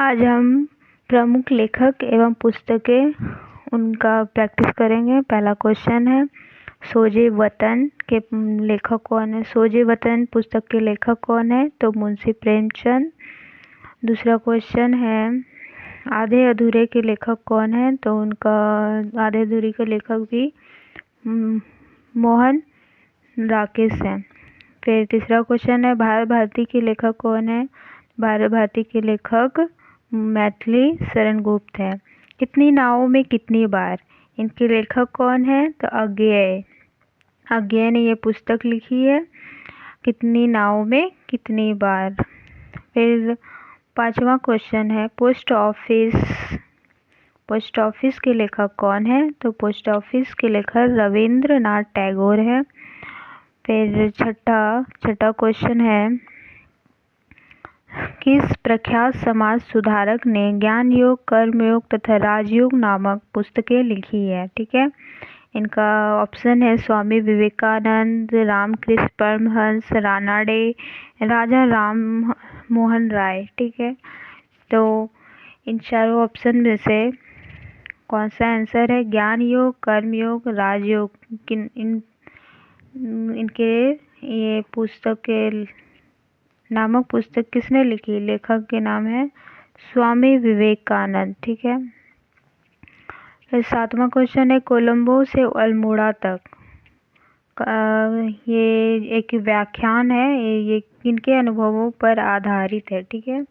आज हम प्रमुख लेखक एवं पुस्तकें उनका प्रैक्टिस करेंगे। पहला क्वेश्चन है, सोजे वतन के लेखक कौन है? सोजे वतन पुस्तक के लेखक कौन है? तो मुंशी प्रेमचंद। दूसरा क्वेश्चन है, आधे अधूरे के लेखक कौन है? तो उनका आधे अधूरे के लेखक भी मोहन राकेश हैं। फिर तीसरा क्वेश्चन है, भारत भारती के लेखक कौन है? भारत भारती के लेखक मैथिली शरण गुप्त है। कितनी नावों में कितनी बार, इनके लेखक कौन है? तो अज्ञेय। अज्ञेय ने ये पुस्तक लिखी है, कितनी नावों में कितनी बार। फिर पांचवा क्वेश्चन है, पोस्ट ऑफिस के लेखक कौन है? तो पोस्ट ऑफिस के लेखक रविंद्रनाथ टैगोर है। फिर छठा क्वेश्चन है, किस प्रख्यात समाज सुधारक ने ज्ञान योग, कर्म योग तथा राजयोग नामक पुस्तकें लिखी है? ठीक है, इनका ऑप्शन है स्वामी विवेकानंद, रामकृष्ण परमहंस, रानाडे, राजा राम मोहन राय। ठीक है, तो इन चारों ऑप्शन में से कौन सा आंसर है? ज्ञान योग, कर्म योग, राजयोग, इनके ये पुस्तक नामक पुस्तक किसने लिखी? लेखक के नाम है स्वामी विवेकानंद। ठीक है, फिर सातवां क्वेश्चन है, कोलंबो से अल्मोड़ा तक ये एक व्याख्यान है, ये किनके अनुभवों पर आधारित है? ठीक है,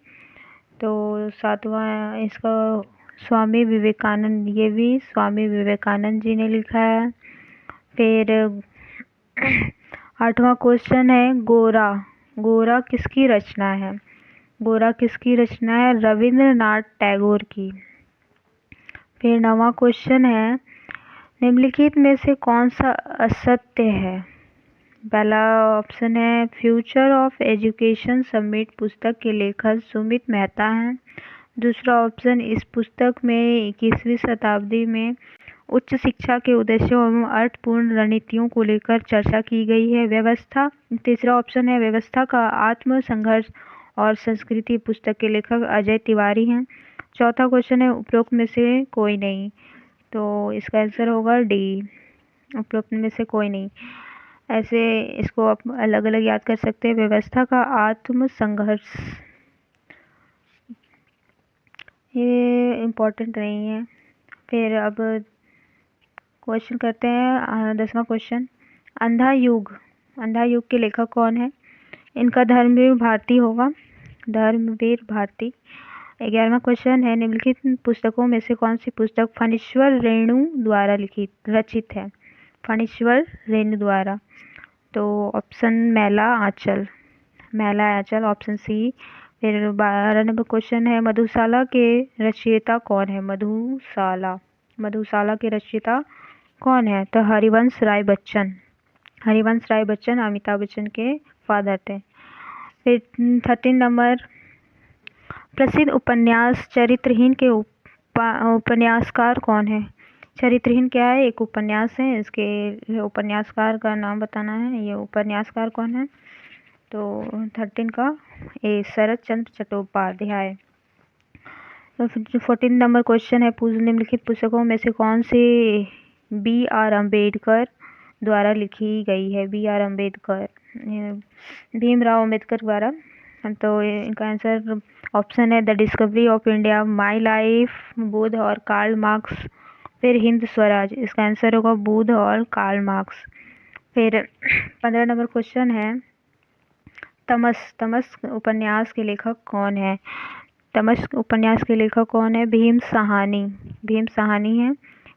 तो सातवां इसका स्वामी विवेकानंद, ये भी स्वामी विवेकानंद जी ने लिखा है। फिर आठवां क्वेश्चन है, गोरा किसकी रचना है? गोरा किसकी रचना है? रविंद्रनाथ टैगोर की। फिर नौवां क्वेश्चन है, निम्नलिखित में से कौन सा असत्य है? पहला ऑप्शन है, फ्यूचर ऑफ एजुकेशन समिट पुस्तक के लेखक सुमित मेहता हैं। दूसरा ऑप्शन, इस पुस्तक में 21वीं शताब्दी में उच्च शिक्षा के उद्देश्यों एवं अर्थपूर्ण रणनीतियों को लेकर चर्चा की गई है। व्यवस्था। तीसरा ऑप्शन है, व्यवस्था का आत्म संघर्ष और संस्कृति पुस्तक के लेखक अजय तिवारी हैं। चौथा क्वेश्चन है, उपरोक्त में से कोई नहीं, तो इसका आंसर होगा डी, उपरोक्त में से कोई नहीं। ऐसे इसको आप अलग अलग याद कर सकते हैं। व्यवस्था का आत्म संघर्ष ये इम्पोर्टेंट नहीं है। फिर अब क्वेश्चन करते हैं 10वां क्वेश्चन, अंधा युग के लेखक कौन है? इनका धर्मवीर भारती होगा, धर्मवीर भारती। 11वां क्वेश्चन है, निम्नलिखित पुस्तकों में से कौन सी पुस्तक फणीश्वर रेणु द्वारा रचित है? फणीश्वर रेणु द्वारा, तो ऑप्शन मैला आंचल, ऑप्शन सी। फिर 12 नंबर क्वेश्चन है, मधुशाला के रचयिता कौन है? मधुशाला के रचयिता कौन है? तो हरिवंश राय बच्चन अमिताभ बच्चन के फादर थे। फिर 13 नंबर, प्रसिद्ध उपन्यास चरित्रहीन के उपन्यासकार कौन है? चरित्रहीन क्या है? एक उपन्यास है, इसके उपन्यासकार का नाम बताना है। ये उपन्यासकार कौन है? तो 13 का ए शरद चंद्र चट्टोपाध्याय। 14 नंबर क्वेश्चन है, निम्नलिखित पुस्तकों में से कौन सी B.R. अम्बेडकर द्वारा लिखी गई है? B.R. अम्बेडकर, भीमराव अम्बेडकर द्वारा। तो इनका आंसर ऑप्शन है, the discovery of India, my life, Buddha और कार्ल मार्क्स। फिर हिंद स्वराज, इसका आंसर होगा बुद्ध और कार्ल मार्क्स। फिर 15 नंबर क्वेश्चन है, तमस उपन्यास के लेखक कौन है? तमस उपन्यास के लेखक कौन है? भीम सहानी है।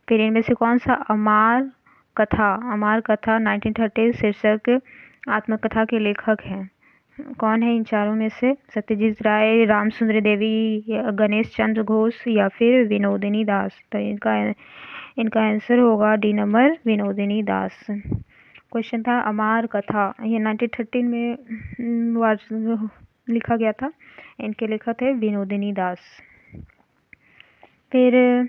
फिर इनमें से कौन सा अमार कथा 1930 शीर्षक आत्मकथा के लेखक हैं? कौन है इन चारों में से? सत्यजीत राय, रामसुंदरी देवी, गणेश चंद्र घोष या फिर विनोदिनी दास। तो इनका आंसर होगा डी नंबर, विनोदिनी दास। क्वेश्चन था अमार कथा, ये 1913 में लिखा गया था। इनके लेखक थे विनोदिनी दास। फिर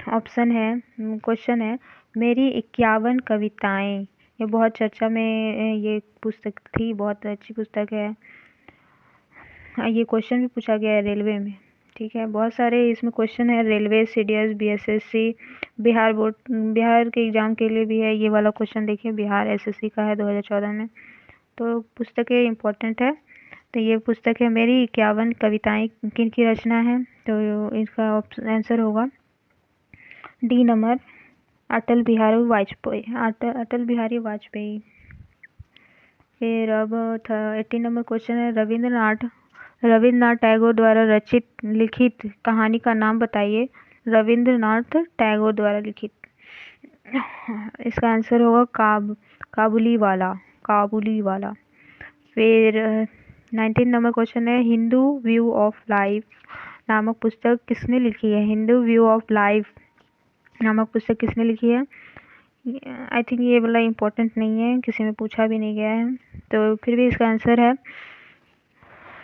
ऑप्शन है, क्वेश्चन है, मेरी 51 कविताएं, ये बहुत चर्चा में ये पुस्तक थी, बहुत अच्छी पुस्तक है। ये क्वेश्चन भी पूछा गया है रेलवे में। ठीक है, बहुत सारे इसमें क्वेश्चन है, railway, CDS, BSSC, Bihar board, Bihar के एग्जाम के लिए भी है। ये वाला क्वेश्चन देखिए, बिहार एसएससी का है 2014 में। तो पुस्तकें इम्पोर्टेंट है। तो ये पुस्तक है मेरी 51 कविताएं किन की रचना है, तो इसका आंसर होगा डी नंबर, अटल बिहारी वाजपेयी, अटल बिहारी वाजपेयी। फिर अब 18 नंबर क्वेश्चन है, रविंद्रनाथ टैगोर द्वारा रचित लिखित कहानी का नाम बताइए। रविंद्रनाथ टैगोर द्वारा लिखित, इसका आंसर होगा काबुली वाला। फिर 19 नंबर क्वेश्चन है, हिंदू व्यू ऑफ लाइफ नामक पुस्तक किसने लिखी है। हिंदू व्यू ऑफ लाइफ नामक पुस्तक किसने लिखी है। आई थिंक ये वाला इम्पोर्टेंट नहीं है, किसी में पूछा भी नहीं गया है, तो फिर भी इसका आंसर है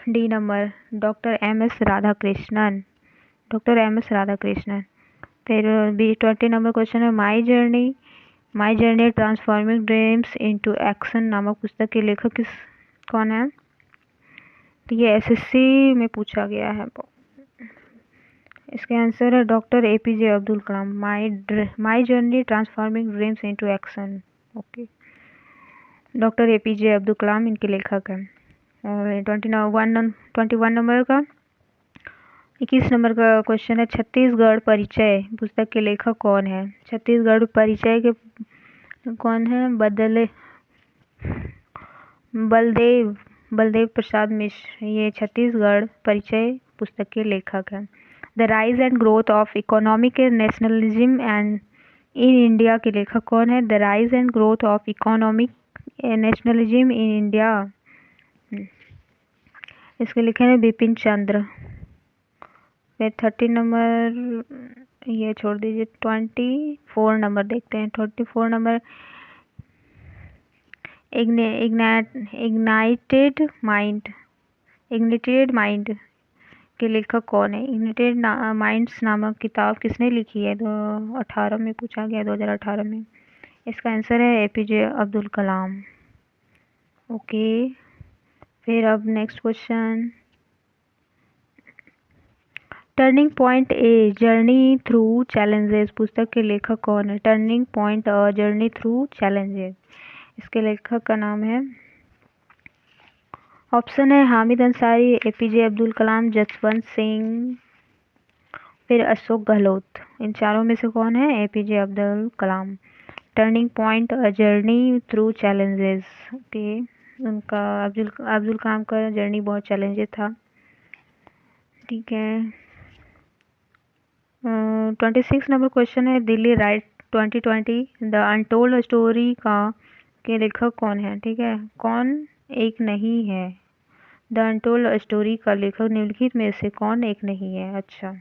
D number, doctor M S Radhakrishnan. फिर 20 नंबर क्वेश्चन है, my journey transforming dreams into action नामक पुस्तक के लेखक कौन है। तो ये एसएससी में पूछा गया है। इसका आंसर है doctor APJ Abdul Kalam. My journey transforming dreams into action. Okay, doctor APJ Abdul Kalam इनके लेखक हैं। और 21 नंबर का 21 नंबर का क्वेश्चन है, छत्तीसगढ़ परिचय पुस्तक के लेखक कौन है। छत्तीसगढ़ परिचय के कौन है, बलदेव प्रसाद मिश्र, ये छत्तीसगढ़ परिचय पुस्तक के लेखक हैं। The rise and growth of economic nationalism and in India के लेखक कौन है। The rise and growth of economic nationalism in India, इसके लिखे हैं बिपिन चंद्र। फिर 30 नंबर ये छोड़ दीजिए, 24 नंबर देखते हैं। 24 नंबर, इग्नाइटेड माइंड के लेखक कौन है। इग्नाइटेड माइंड्स नामक किताब किसने लिखी है। 2018 में पूछा गया, 2018 में। इसका आंसर है एपीजे अब्दुल कलाम। ओके, फिर अब next question, turning point a journey through challenges पुस्तक के लेखक कौन है। Turning point a journey through challenges, इसके लेखक का नाम है, ऑप्शन है हामिद अंसारी, एपीजे अब्दुल कलाम, जसवंत सिंह, फिर अशोक गहलोत। इन चारों में से कौन है, APJ Abdul Kalam. Turning point a journey through challenges, okay, उनका अब्दुल कलाम का जर्नी बहुत चैलेंजेस था। ठीक है, 26 नंबर क्वेश्चन है, Delhi right 2020 the untold story के लेखक कौन है। ठीक है, कौन एक नहीं है, द अनटोल्ड स्टोरी का लेखक निम्नलिखित में से कौन एक नहीं है। अच्छा,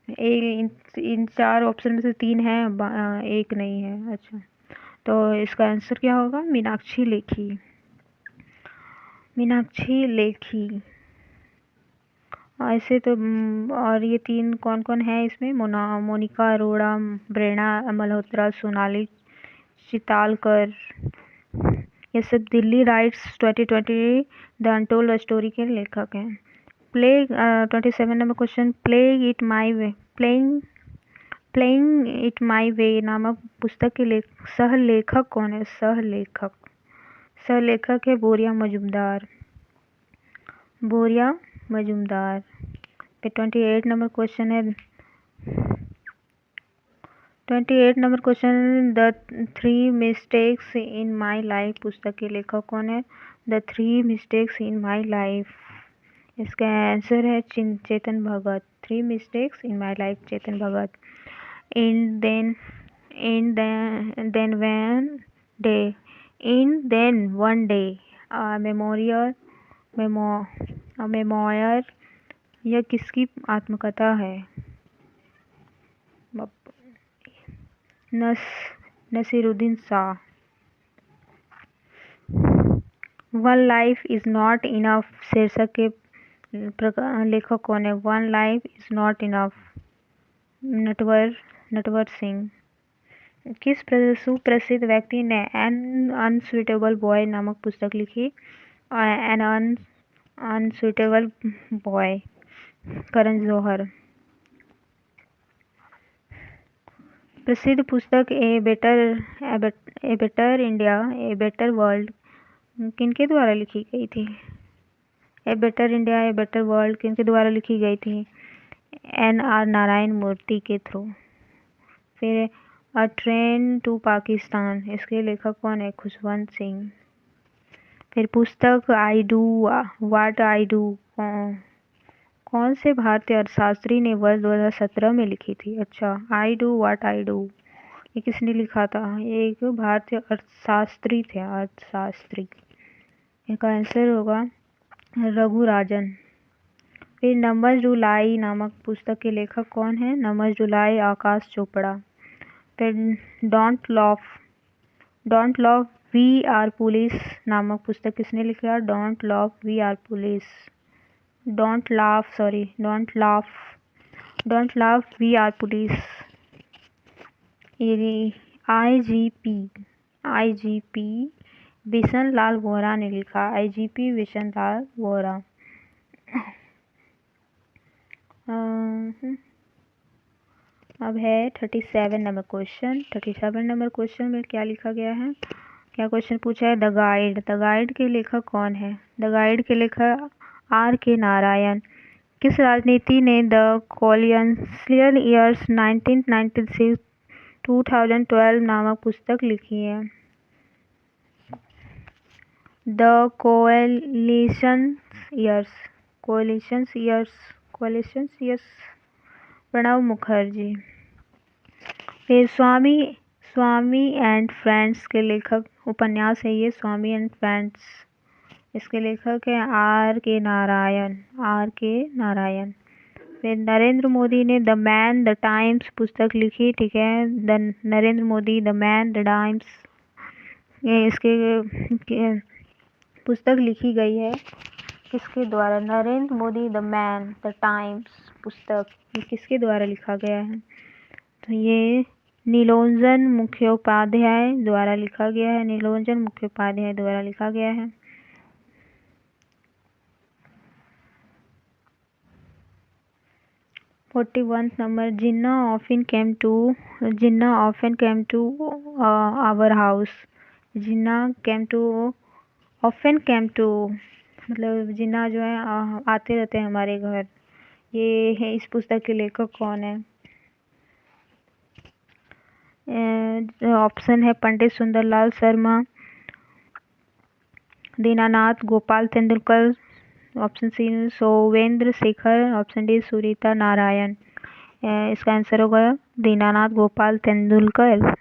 इन 4 ऑप्शन में से 3 है, एक नहीं है। अच्छा, तो इसका आंसर क्या होगा, मीनाक्षी लेखी। ऐसे तो और ये 3 कौन कौन है इसमें, मोनिका अरोड़ा, प्रेरणा मल्होत्रा, सोनाली चितालकर, ये सब Delhi riots 2020 the untold story के लेखक हैं। 27 number question, playing it my way नामक पुस्तक के सहलेखक कौन है। सहलेखक है बोरिया मजुमदार। फिर 28 नंबर क्वेश्चन है, 28 number question, the 3 mistakes in my life पुस्तक के लेखक कौन है। The 3 mistakes in my life, इसका आंसर है Chetan Bhagat. 3 mistakes in my life, Chetan Bhagat. In then one day memoir, यह किसकी आत्मकथा है। Naseeruddin Shah. One life is not enough शीर्षक के लेखक कौन है। One life is not enough, Natwar Singh. किस सुप्रसिद्ध व्यक्ति ने एन अनसुइटेबल बॉय नामक पुस्तक लिखी। N unsuitable boy, Karan Johar. प्रसिद्ध पुस्तक a better India a better world किनके द्वारा लिखी गई थी? A better India a better world किनके द्वारा लिखी गई थी? NR नारायण मूर्ति के थ्रू। फिर अ ट्रेन टू पाकिस्तान, इसके लेखक कौन है? खुशवंत सिंह। फिर पुस्तक I do what I do कौन से भारतीय अर्थशास्त्री ने वर्ष 2017 में लिखी थी? अच्छा, I do what I do ये किसने लिखा था? ये एक भारतीय अर्थशास्त्री थे, अर्थशास्त्री। इसका आंसर होगा रघुराजन। फिर नंबर जुलाई नामक पुस्तक के लेखक कौन है? नंबर जुलाई आकाश चोपड़ा। फिर don't love we are police नामक पुस्तक किसने लिखा? Don't love we are police. Don't laugh we are police. IGP Bishan Lal Vohra ने लिखा। आईजीपी बिशन लाल वोहरा। अब है 37 नंबर क्वेश्चन। 37 नंबर क्वेश्चन में क्या लिखा गया है? क्या क्वेश्चन पूछा है? द गाइड के लेखक कौन है? द गाइड के लेखक RK नारायण। किस राजनीति ने द कॉलोनियल ईयर्स 1996-2012 नामक पुस्तक लिखी है? The coalitions years Pranab Mukherjee. फिर स्वामी एंड फ्रेंड्स के लेखक, उपन्यास है ये स्वामी एंड फ्रेंड्स, इसके लेखक है RK नारायण। फिर नरेंद्र मोदी ने द मैन द टाइम्स पुस्तक लिखी, ठीक है। Narendra Modi the man the times, ये इसके पुस्तक लिखी गई है किसके द्वारा? Narendra Modi the man the times पुस्तक ये किसके द्वारा लिखा गया है? तो ये नीलोंजन मुखोपाध्याय द्वारा लिखा गया है। नीलोंजन मुखोपाध्याय द्वारा लिखा गया है। Forty-one number, Jinnah often came to our house. often came to मतलब जिन्ना जो है आते रहते हैं हमारे घर। ये है, इस पुस्तक के लेखक कौन है? ऑप्शन है Pandit Sundarlal Sharma, Dinanath Gopal Tendulkar, option C Sovendra Shekhar, option D Surita Narayan. इसका आंसर होगा दीनानाथ गोपाल तेंदुलकर।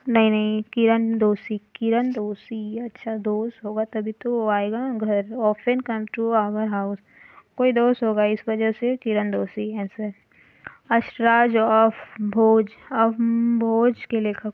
नहीं, किरण दोषी। अच्छा, दोष होगा तभी तो वो आएगा घर। Often come to our house, कोई दोष होगा, इस वजह से किरण दोषी आंसर। अष्टराज ऑफ भोज के लेखक